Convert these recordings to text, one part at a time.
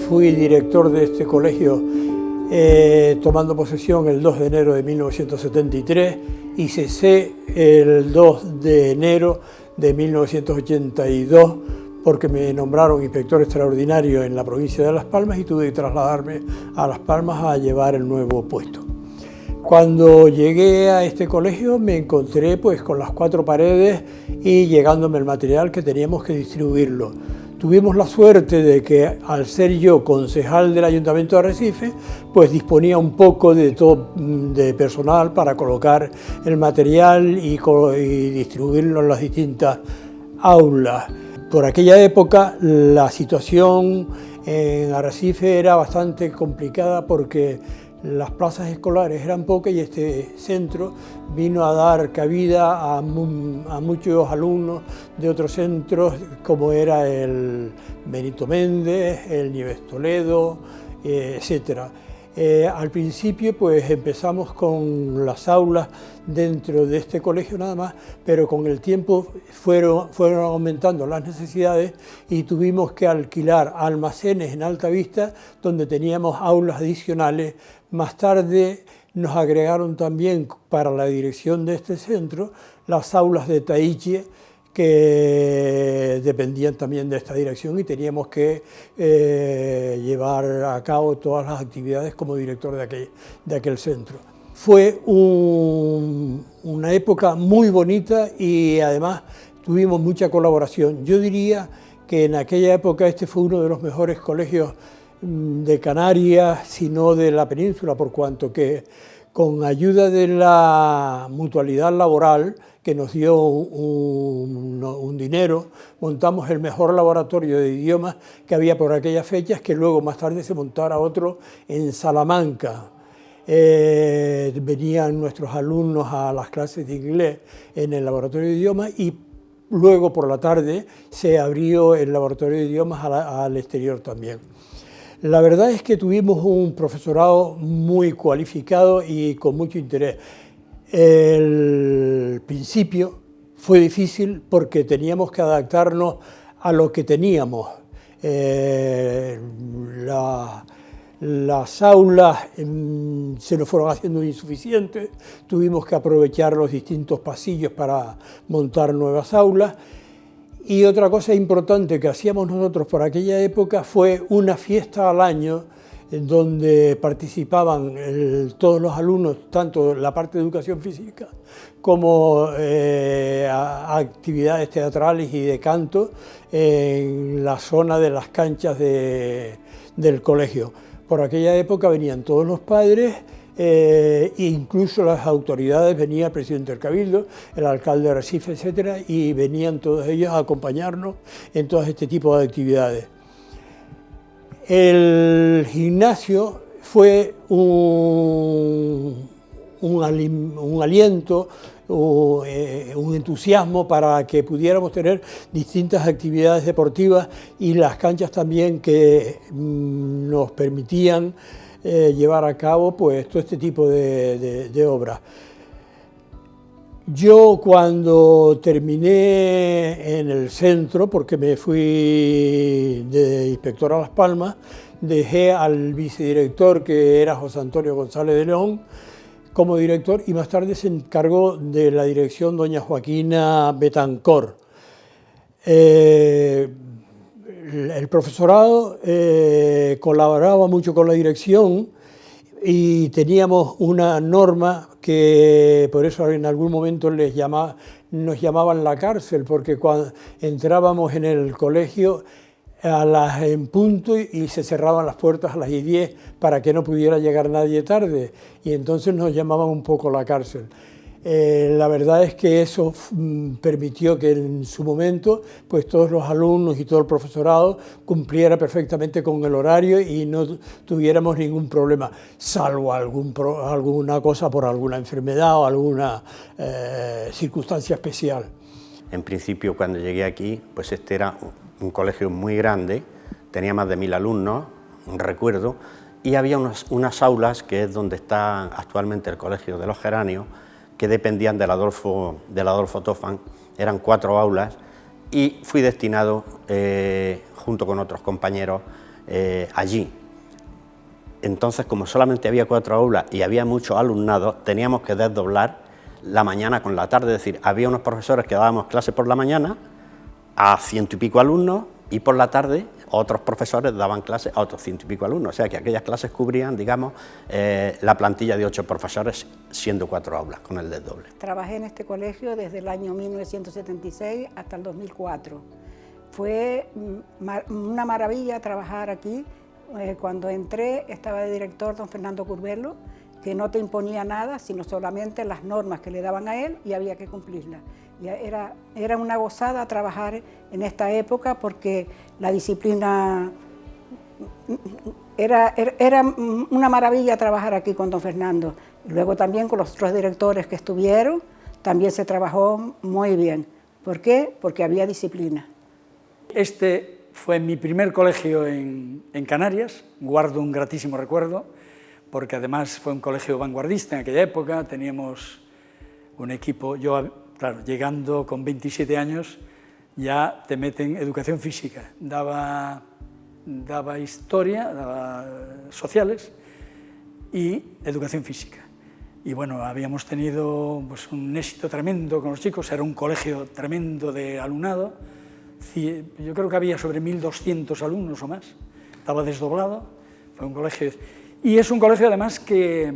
fui director de este colegio tomando posesión el 2 de enero de 1973 y cesé el 2 de enero de 1982 porque me nombraron inspector extraordinario en la provincia de Las Palmas y tuve que trasladarme a Las Palmas a llevar el nuevo puesto. Cuando llegué a este colegio me encontré pues con las 4 paredes y llegándome el material que teníamos que distribuirlo. Tuvimos la suerte de que al ser yo concejal del Ayuntamiento de Arrecife, pues disponía un poco de personal para colocar el material y distribuirlo en las distintas aulas. Por aquella época la situación en Arrecife era bastante complicada porque las plazas escolares eran pocas y este centro vino a dar cabida a muchos alumnos de otros centros como era el Benito Méndez, el Nieves Toledo, etc. Al principio pues empezamos con las aulas dentro de este colegio nada más, pero con el tiempo fueron aumentando las necesidades y tuvimos que alquilar almacenes en Alta Vista donde teníamos aulas adicionales. Más tarde nos agregaron también para la dirección de este centro las aulas de Taiche que dependían también de esta dirección y teníamos que llevar a cabo todas las actividades como director de aquel centro. Fue una época muy bonita y además tuvimos mucha colaboración. Yo diría que en aquella época este fue uno de los mejores colegios de Canarias, sino de la península, por cuanto que con ayuda de la mutualidad laboral, que nos dio un dinero, montamos el mejor laboratorio de idiomas que había por aquellas fechas, que luego más tarde se montara otro en Salamanca. Venían nuestros alumnos a las clases de inglés en el laboratorio de idiomas y luego por la tarde se abrió el laboratorio de idiomas al exterior también. La verdad es que tuvimos un profesorado muy cualificado y con mucho interés. El principio fue difícil porque teníamos que adaptarnos a lo que teníamos. Las aulas se nos fueron haciendo insuficientes, tuvimos que aprovechar los distintos pasillos para montar nuevas aulas. Y otra cosa importante que hacíamos nosotros por aquella época fue una fiesta al año en donde participaban todos los alumnos, tanto la parte de educación física como actividades teatrales y de canto en la zona de las canchas del colegio. Por aquella época venían todos los padres, incluso las autoridades, venía el presidente del Cabildo, el alcalde de Arrecife, etcétera, y venían todos ellos a acompañarnos en todo este tipo de actividades. El gimnasio fue un aliento, un entusiasmo para que pudiéramos tener distintas actividades deportivas y las canchas también que nos permitían llevar a cabo pues todo este tipo de obras. Yo cuando terminé en el centro, porque me fui de inspector a Las Palmas, dejé al vicedirector, que era José Antonio González de León, como director, y más tarde se encargó de la dirección doña Joaquina Betancor. El profesorado colaboraba mucho con la dirección y teníamos una norma que por eso en algún momento nos llamaban la cárcel, porque cuando entrábamos en el colegio en punto y se cerraban las puertas a las 10 para que no pudiera llegar nadie tarde y entonces nos llamaban un poco la cárcel. La verdad es que eso permitió que en su momento pues todos los alumnos y todo el profesorado cumpliera perfectamente con el horario y no tuviéramos ningún problema, salvo alguna cosa por alguna enfermedad o alguna circunstancia especial. En principio, cuando llegué aquí, pues este era un colegio muy grande, tenía más de 1000 alumnos, recuerdo, y había unas aulas, que es donde está actualmente el Colegio de los Geranios, que dependían del Adolfo Tofan, eran 4 aulas, y fui destinado, junto con otros compañeros, allí. Entonces, como solamente había 4 aulas y había muchos alumnados, teníamos que desdoblar la mañana con la tarde, es decir, había unos profesores que dábamos clases por la mañana a 100 y pico alumnos y por la tarde otros profesores daban clases a otros 100 y pico alumnos, o sea que aquellas clases cubrían, digamos, la plantilla de 8 profesores, siendo 4 aulas con el desdoble. Trabajé en este colegio desde el año 1976 hasta el 2004. Fue una maravilla trabajar aquí. Cuando entré estaba de director don Fernando Curbelo, que no te imponía nada, sino solamente las normas que le daban a él y había que cumplirlas. Y era una gozada trabajar en esta época porque la disciplina... Era una maravilla trabajar aquí con don Fernando. Luego también con los otros directores que estuvieron, también se trabajó muy bien. ¿Por qué? Porque había disciplina. Este fue mi primer colegio en Canarias, guardo un gratísimo recuerdo, porque además fue un colegio vanguardista en aquella época, teníamos un equipo, yo, claro, llegando con 27 años, ya te meten educación física, daba historia, daba sociales y educación física. Y bueno, habíamos tenido pues, un éxito tremendo con los chicos, era un colegio tremendo de alumnado, yo creo que había sobre 1.200 alumnos o más, estaba desdoblado, fue un colegio... Y es un colegio además que,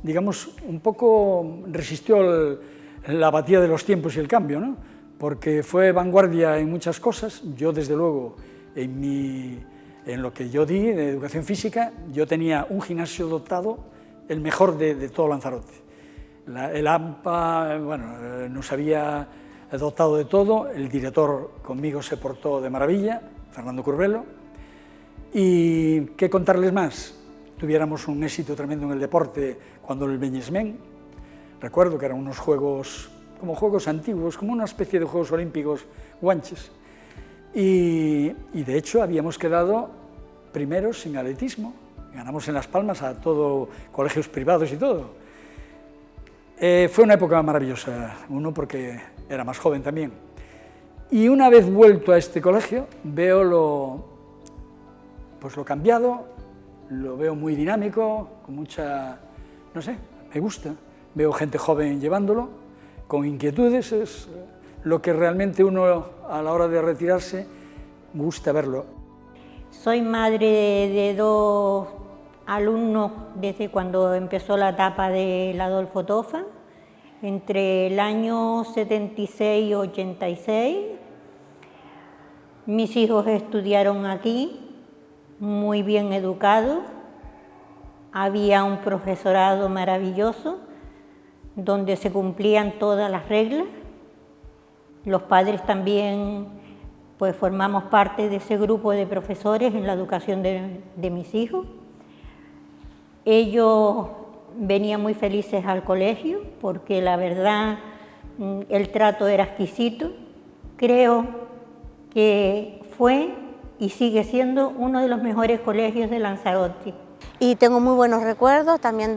digamos, un poco resistió la apatía de los tiempos y el cambio, ¿no? Porque fue vanguardia en muchas cosas. Yo, desde luego, en lo que yo di de educación física, yo tenía un gimnasio dotado, el mejor de todo Lanzarote. El AMPA, bueno, nos había dotado de todo, el director conmigo se portó de maravilla, Fernando Curbelo, y ¿qué contarles más? Tuviéramos un éxito tremendo en el deporte cuando el Beñesmén, recuerdo que eran unos juegos, como juegos antiguos, como una especie de Juegos Olímpicos guanches, y de hecho habíamos quedado primeros en atletismo, ganamos en Las Palmas a todo, colegios privados y todo. Fue una época maravillosa, uno porque era más joven también. Y una vez vuelto a este colegio, veo lo cambiado, lo veo muy dinámico, con mucha, no sé, me gusta. Veo gente joven llevándolo, con inquietudes, es lo que realmente uno a la hora de retirarse gusta verlo. Soy madre de 2 alumnos desde cuando empezó la etapa del Adolfo Tofa, entre el año 76 y 86. Mis hijos estudiaron aquí, muy bien educados, había un profesorado maravilloso, donde se cumplían todas las reglas. Los padres también pues, formamos parte de ese grupo de profesores en la educación de mis hijos. Ellos venían muy felices al colegio porque la verdad el trato era exquisito. Creo que fue y sigue siendo uno de los mejores colegios de Lanzarote. Y tengo muy buenos recuerdos también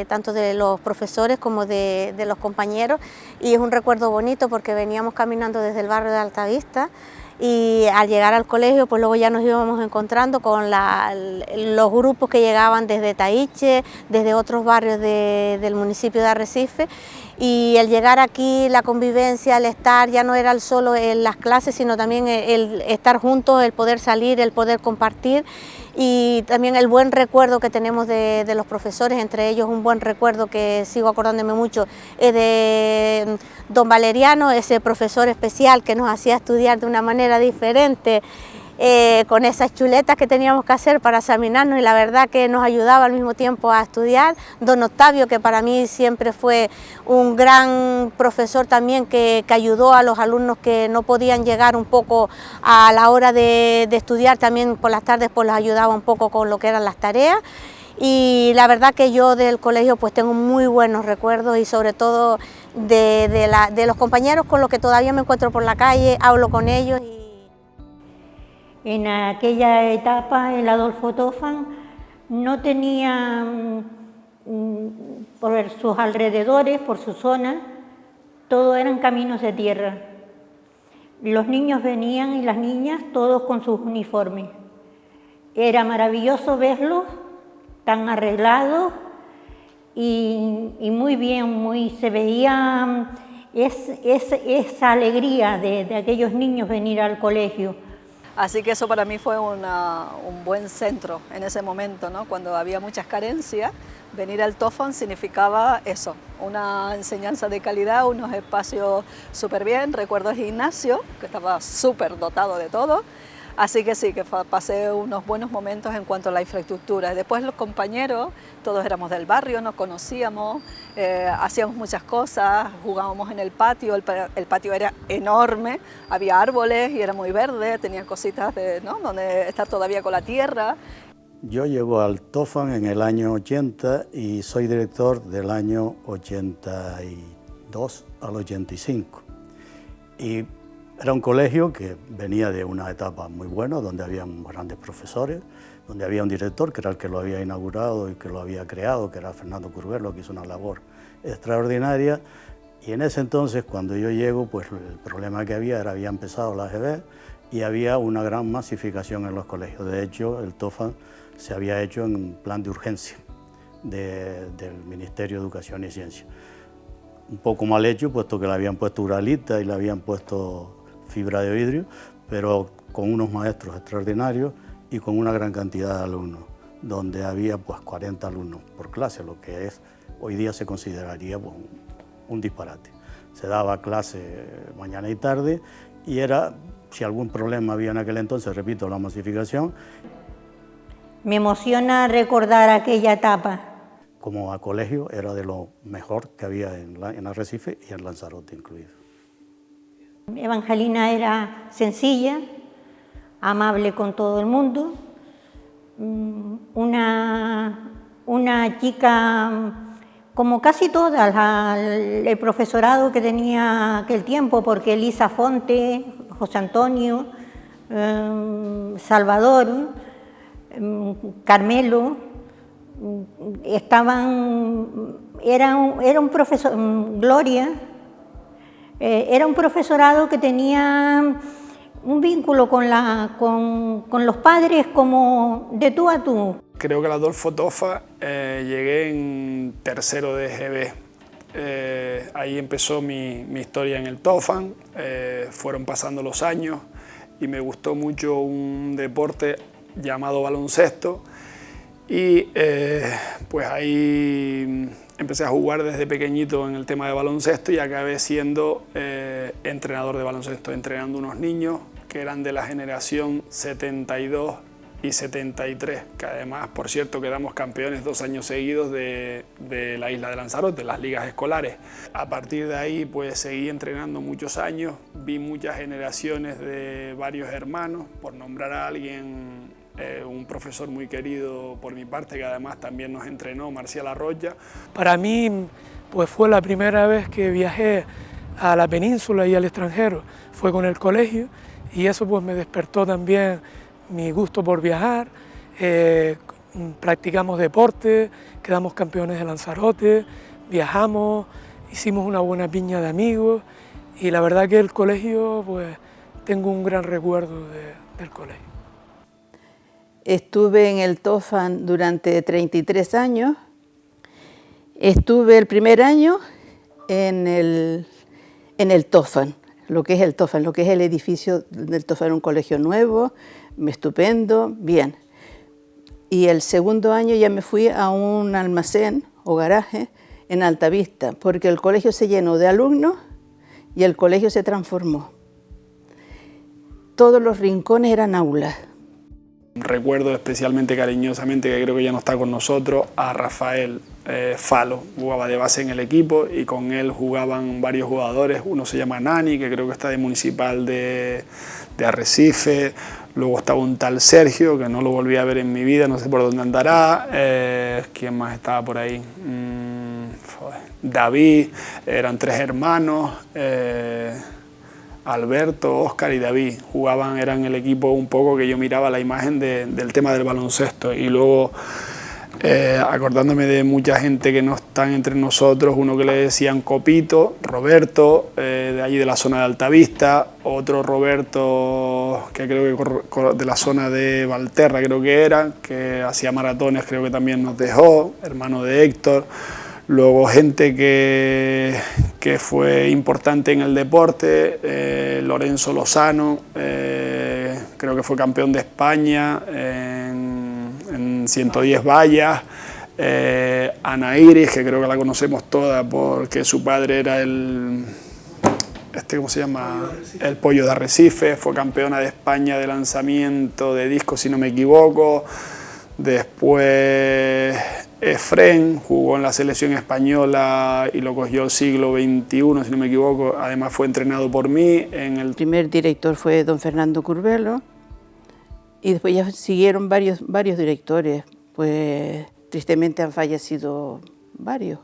tanto de los profesores como de los compañeros, y es un recuerdo bonito porque veníamos caminando desde el barrio de Altavista y al llegar al colegio pues luego ya nos íbamos encontrando con los grupos que llegaban desde Taíche, desde otros barrios del municipio de Arrecife, y el llegar aquí, la convivencia, el estar, ya no era solo en las clases, sino también el estar juntos, el poder salir, el poder compartir, y también el buen recuerdo que tenemos de los profesores, entre ellos un buen recuerdo que sigo acordándome mucho, es de don Valeriano, ese profesor especial que nos hacía estudiar de una manera diferente, con esas chuletas que teníamos que hacer para examinarnos, y la verdad que nos ayudaba al mismo tiempo a estudiar. Don Octavio, que para mí siempre fue un gran profesor también, que ayudó a los alumnos que no podían llegar un poco a la hora de estudiar, también por las tardes pues los ayudaba un poco con lo que eran las tareas. Y la verdad que yo del colegio pues tengo muy buenos recuerdos, y sobre todo de los compañeros con los que todavía me encuentro por la calle, hablo con ellos. En aquella etapa el Adolfo Tofa no tenía por sus alrededores, por su zona, todo eran caminos de tierra. Los niños venían y las niñas todos con sus uniformes. era maravilloso verlos tan arreglados y muy bien, se veía esa alegría de aquellos niños venir al colegio. Así que eso para mí fue un buen centro en ese momento, ¿no? Cuando había muchas carencias, venir al Tofan significaba eso, una enseñanza de calidad, unos espacios súper bien. Recuerdo el gimnasio, que estaba súper dotado de todo. Así que sí, que pasé unos buenos momentos en cuanto a la infraestructura. Después los compañeros, todos éramos del barrio, nos conocíamos, hacíamos muchas cosas, jugábamos en el patio era enorme, había árboles y era muy verde, tenía cositas ¿no? donde estar todavía con la tierra. Yo llego al Tofan en el año 80 y soy director del año 82 al 85. Y era un colegio que venía de una etapa muy buena, donde había grandes profesores, donde había un director que era el que lo había inaugurado y que lo había creado, que era Fernando Curvelo, que hizo una labor extraordinaria. Y en ese entonces, cuando yo llego, pues el problema que había había empezado la AGB y había una gran masificación en los colegios. De hecho, el Tofan se había hecho en plan de urgencia del Ministerio de Educación y Ciencia. Un poco mal hecho, puesto que le habían puesto uralita y le habían puesto fibra de vidrio, pero con unos maestros extraordinarios y con una gran cantidad de alumnos, donde había pues 40 alumnos por clase, lo que hoy día se consideraría pues, un disparate. Se daba clase mañana y tarde y era, si algún problema había en aquel entonces, repito, la masificación. Me emociona recordar aquella etapa. Como a colegio era de lo mejor que había en Arrecife y en Lanzarote incluido. Evangelina era sencilla, amable con todo el mundo, una chica como casi todas, el profesorado que tenía aquel tiempo, porque Elisa Fonte, José Antonio, Salvador, Carmelo, era un profesor, Gloria, era un profesorado que tenía un vínculo con los padres como de tú a tú. Creo que el Adolfo Tofa llegué en tercero de GB. Ahí empezó mi historia en el Tofan, fueron pasando los años y me gustó mucho un deporte llamado baloncesto y pues ahí empecé a jugar desde pequeñito en el tema de baloncesto y acabé siendo entrenador de baloncesto, entrenando unos niños que eran de la generación 72 y 73, que además, por cierto, quedamos campeones 2 años seguidos de la isla de Lanzarote, las ligas escolares. A partir de ahí pues seguí entrenando muchos años, vi muchas generaciones de varios hermanos, por nombrar a alguien, un profesor muy querido por mi parte, que además también nos entrenó, Marcial Arroya. Para mí pues fue la primera vez que viajé a la península y al extranjero, fue con el colegio y eso pues me despertó también mi gusto por viajar, practicamos deporte, quedamos campeones de Lanzarote, viajamos, hicimos una buena piña de amigos y la verdad que el colegio, pues tengo un gran recuerdo del colegio. Estuve en el Tofan durante 33 años, estuve el primer año en el Tofan, lo que es el Tofan, lo que es el edificio del Tofan, un colegio nuevo, estupendo, bien. Y el segundo año ya me fui a un almacén o garaje en Altavista, porque el colegio se llenó de alumnos y el colegio se transformó. Todos los rincones eran aulas. Recuerdo especialmente cariñosamente, que creo que ya no está con nosotros, a Rafael Falo. Jugaba de base en el equipo y con él jugaban varios jugadores. Uno se llama Nani, que creo que está de Municipal de Arrecife. Luego estaba un tal Sergio, que no lo volví a ver en mi vida, no sé por dónde andará. ¿Quién más estaba por ahí? David, eran 3 hermanos. Alberto, Óscar y David eran el equipo un poco que yo miraba la imagen del tema del baloncesto. Y luego acordándome de mucha gente que no están entre nosotros, uno que le decían Copito, Roberto, de allí de la zona de Altavista, otro Roberto que creo que de la zona de Valterra creo que era, que hacía maratones, creo que también nos dejó, hermano de Héctor. Luego gente que fue importante en el deporte, Lorenzo Lozano, creo que fue campeón de España en 110 vallas, Ana Iris, que creo que la conocemos todas porque su padre era ¿cómo se llama? El Pollo de Arrecife, fue campeona de España de lanzamiento de disco, si no me equivoco. Después Efren jugó en la selección española y lo cogió el siglo XXI, si no me equivoco. Además fue entrenado por mí. El primer director fue don Fernando Curbelo y después ya siguieron varios directores. Pues tristemente han fallecido varios.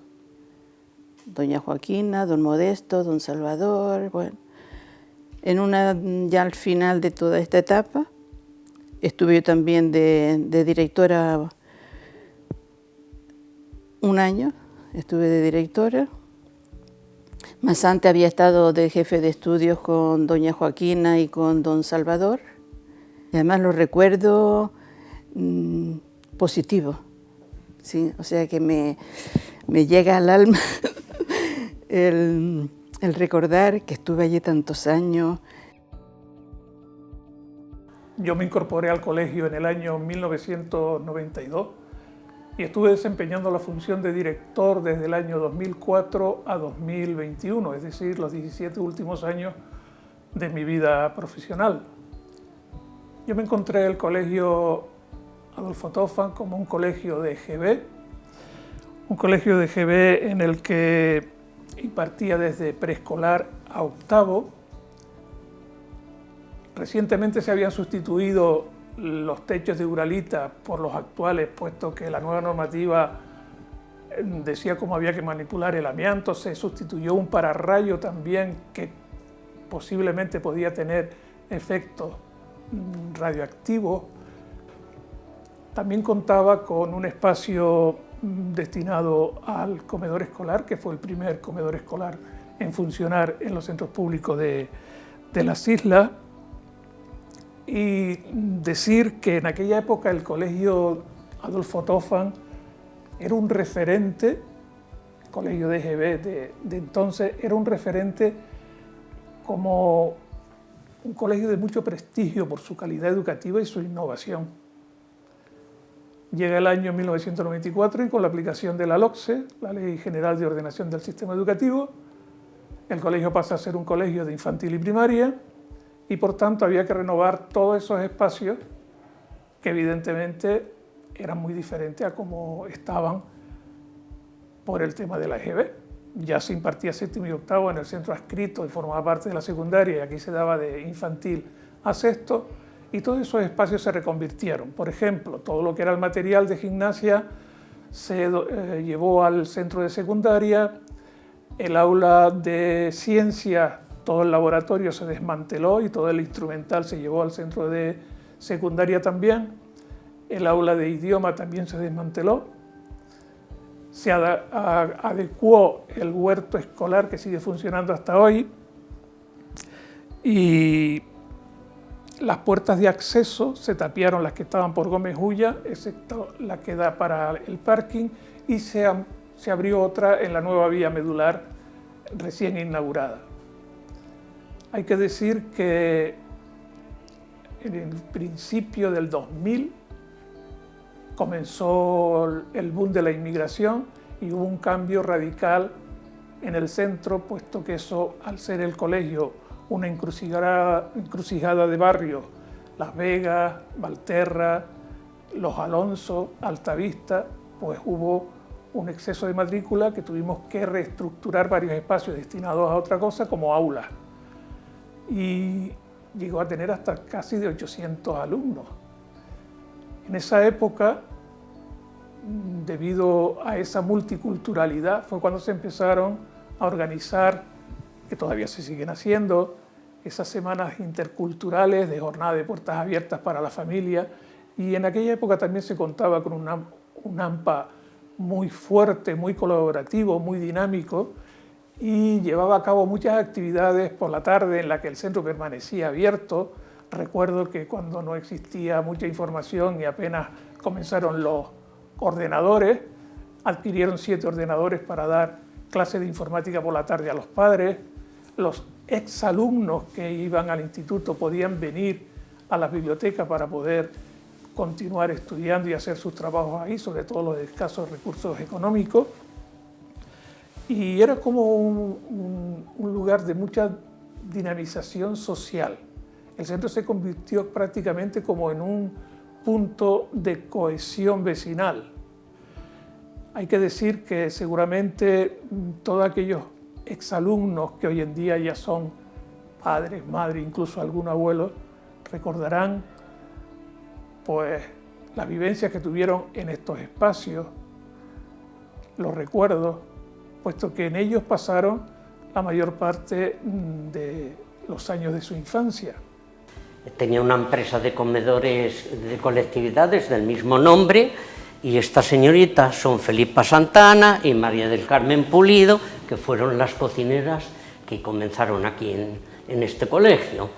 Doña Joaquina, don Modesto, don Salvador. Bueno, ya al final de toda esta etapa estuve yo también de directora un año, estuve de directora. Más antes había estado de jefe de estudios con doña Joaquina y con don Salvador. Y además lo recuerdo positivo, ¿sí? O sea que me llega al alma el recordar que estuve allí tantos años. Yo me incorporé al colegio en el año 1992 y estuve desempeñando la función de director desde el año 2004 a 2021, es decir, los 17 últimos años de mi vida profesional. Yo me encontré el colegio Adolfo Toffan como un colegio de GB, en el que impartía desde preescolar a octavo. Recientemente se habían sustituido los techos de Uralita por los actuales, puesto que la nueva normativa decía cómo había que manipular el amianto. Se sustituyó un pararrayo también que posiblemente podía tener efectos radioactivos. También contaba con un espacio destinado al comedor escolar, que fue el primer comedor escolar en funcionar en los centros públicos de las islas. Y decir que en aquella época el colegio Adolfo Toffan era un referente, el colegio de GB de entonces, era un referente como un colegio de mucho prestigio por su calidad educativa y su innovación. Llega el año 1994 y con la aplicación de la LOCSE, la Ley General de Ordenación del Sistema Educativo, el colegio pasa a ser un colegio de infantil y primaria, y por tanto había que renovar todos esos espacios que evidentemente eran muy diferentes a como estaban por el tema de la EGB. Ya se impartía séptimo y octavo en el centro adscrito y formaba parte de la secundaria, y aquí se daba de infantil a sexto, y todos esos espacios se reconvirtieron. Por ejemplo, todo lo que era el material de gimnasia se llevó al centro de secundaria, el aula de ciencia, todo el laboratorio se desmanteló y todo el instrumental se llevó al centro de secundaria también. El aula de idioma también se desmanteló. Se adecuó el huerto escolar, que sigue funcionando hasta hoy. Y las puertas de acceso se tapiaron, las que estaban por Gómez Ulla, excepto la que da para el parking, y se abrió otra en la nueva vía medular recién inaugurada. Hay que decir que en el principio del 2000 comenzó el boom de la inmigración y hubo un cambio radical en el centro, puesto que eso, al ser el colegio una encrucijada de barrios, Las Vegas, Valterra, Los Alonso, Altavista, pues hubo un exceso de matrícula que tuvimos que reestructurar varios espacios destinados a otra cosa, como aulas. Y llegó a tener hasta casi de 800 alumnos. En esa época, debido a esa multiculturalidad, fue cuando se empezaron a organizar, que todavía se siguen haciendo, esas semanas interculturales de jornada de puertas abiertas para la familia, y en aquella época también se contaba con un AMPA muy fuerte, muy colaborativo, muy dinámico, y llevaba a cabo muchas actividades por la tarde en las que el centro permanecía abierto. Recuerdo que cuando no existía mucha información y apenas comenzaron los ordenadores, adquirieron 7 ordenadores para dar clases de informática por la tarde a los padres. Los exalumnos que iban al instituto podían venir a las bibliotecas para poder continuar estudiando y hacer sus trabajos ahí, sobre todo los de escasos recursos económicos. Y era como un lugar de mucha dinamización social. El centro se convirtió prácticamente como en un punto de cohesión vecinal. Hay que decir que seguramente todos aquellos exalumnos que hoy en día ya son padres, madres, incluso algún abuelo, recordarán pues las vivencias que tuvieron en estos espacios, los recuerdos, puesto que en ellos pasaron la mayor parte de los años de su infancia. Tenía una empresa de comedores de colectividades del mismo nombre, y estas señoritas son Felipa Santana y María del Carmen Pulido, que fueron las cocineras que comenzaron aquí en este colegio.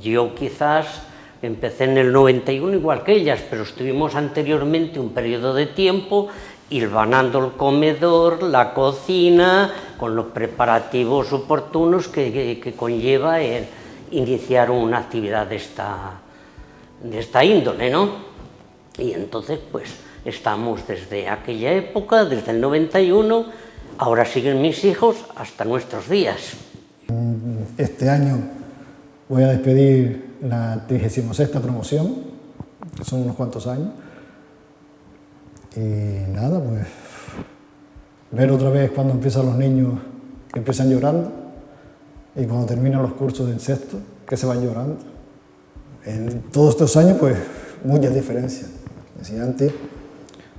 Yo quizás empecé en el 91 igual que ellas, pero estuvimos anteriormente un periodo de tiempo hilvanando el comedor, la cocina, con los preparativos oportunos que conlleva el iniciar una actividad de esta índole, ¿no? Y entonces, pues, estamos desde aquella época, desde el 91, ahora siguen mis hijos hasta nuestros días. Este año voy a despedir la 36ª promoción, que son unos cuantos años. Y nada, pues ver otra vez cuando empiezan los niños que empiezan llorando y cuando terminan los cursos del sexto que se van llorando. En todos estos años, pues muchas diferencias. Decía antes,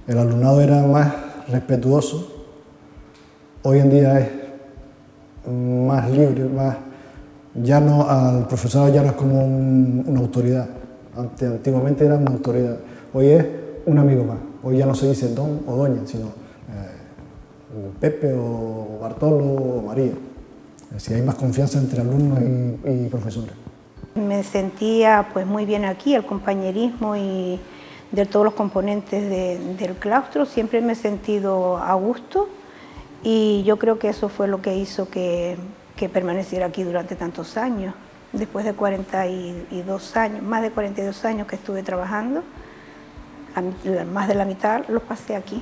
el alumnado era más respetuoso, hoy en día es más libre, más, ya no, al profesorado ya no es como una autoridad. Antiguamente era una autoridad, hoy es un amigo más. Hoy ya no se dice don o doña, sino Pepe o Bartolo o María. Es decir, hay más confianza entre alumnos y profesores. Me sentía pues muy bien aquí, el compañerismo y de todos los componentes del claustro, siempre me he sentido a gusto y yo creo que eso fue lo que hizo que permaneciera aquí durante tantos años. Después de 42 años, más de 42 años que estuve trabajando, más de la mitad los pasé aquí.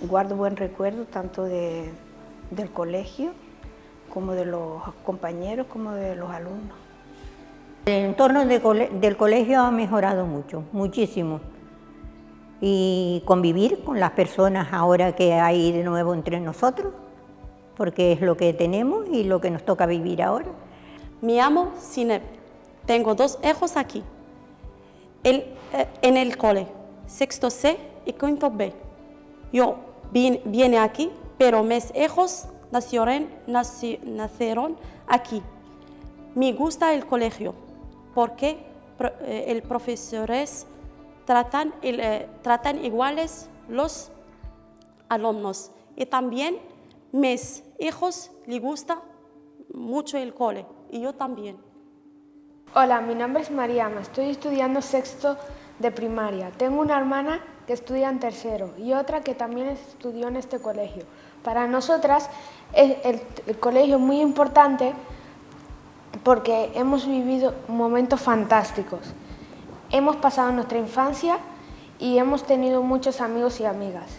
Guardo buen recuerdo tanto del colegio como de los compañeros como de los alumnos. El entorno del colegio ha mejorado mucho, muchísimo. Y convivir con las personas ahora que hay de nuevo entre nosotros, porque es lo que tenemos y lo que nos toca vivir ahora. Me llamo Sineb, tengo 2 hijos aquí. En el cole, 6º C y 5º B. Yo vine aquí, pero mis hijos nacieron aquí. Me gusta el colegio porque los profesores tratan iguales los alumnos. Y también mis hijos les gusta mucho el cole y yo también. Hola, mi nombre es Mariama, estoy estudiando 6º de primaria. Tengo una hermana que estudia en 3º y otra que también estudió en este colegio. Para nosotras el colegio es muy importante porque hemos vivido momentos fantásticos. Hemos pasado nuestra infancia y hemos tenido muchos amigos y amigas.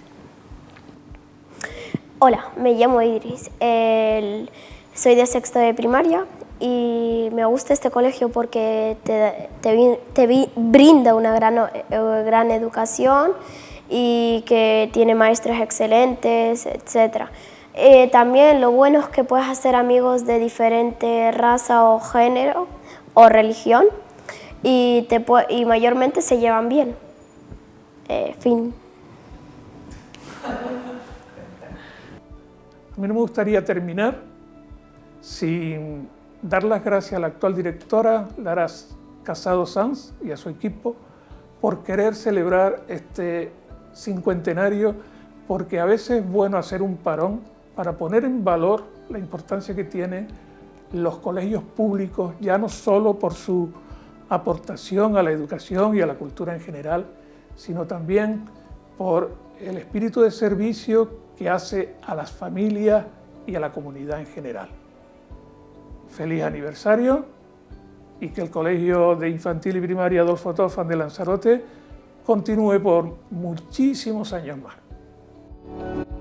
Hola, me llamo Iris, soy de 6º de primaria y me gusta este colegio porque te brinda una gran educación y que tiene maestros excelentes, etc. También lo bueno es que puedes hacer amigos de diferente raza o género o religión y mayormente se llevan bien. Fin. A mí no me gustaría terminar sin dar las gracias a la actual directora, Lara Casado Sanz, y a su equipo por querer celebrar este cincuentenario, porque a veces es bueno hacer un parón para poner en valor la importancia que tienen los colegios públicos, ya no solo por su aportación a la educación y a la cultura en general, sino también por el espíritu de servicio que hace a las familias y a la comunidad en general. Feliz aniversario, y que el Colegio de Infantil y Primaria Adolfo Toffan de Lanzarote continúe por muchísimos años más.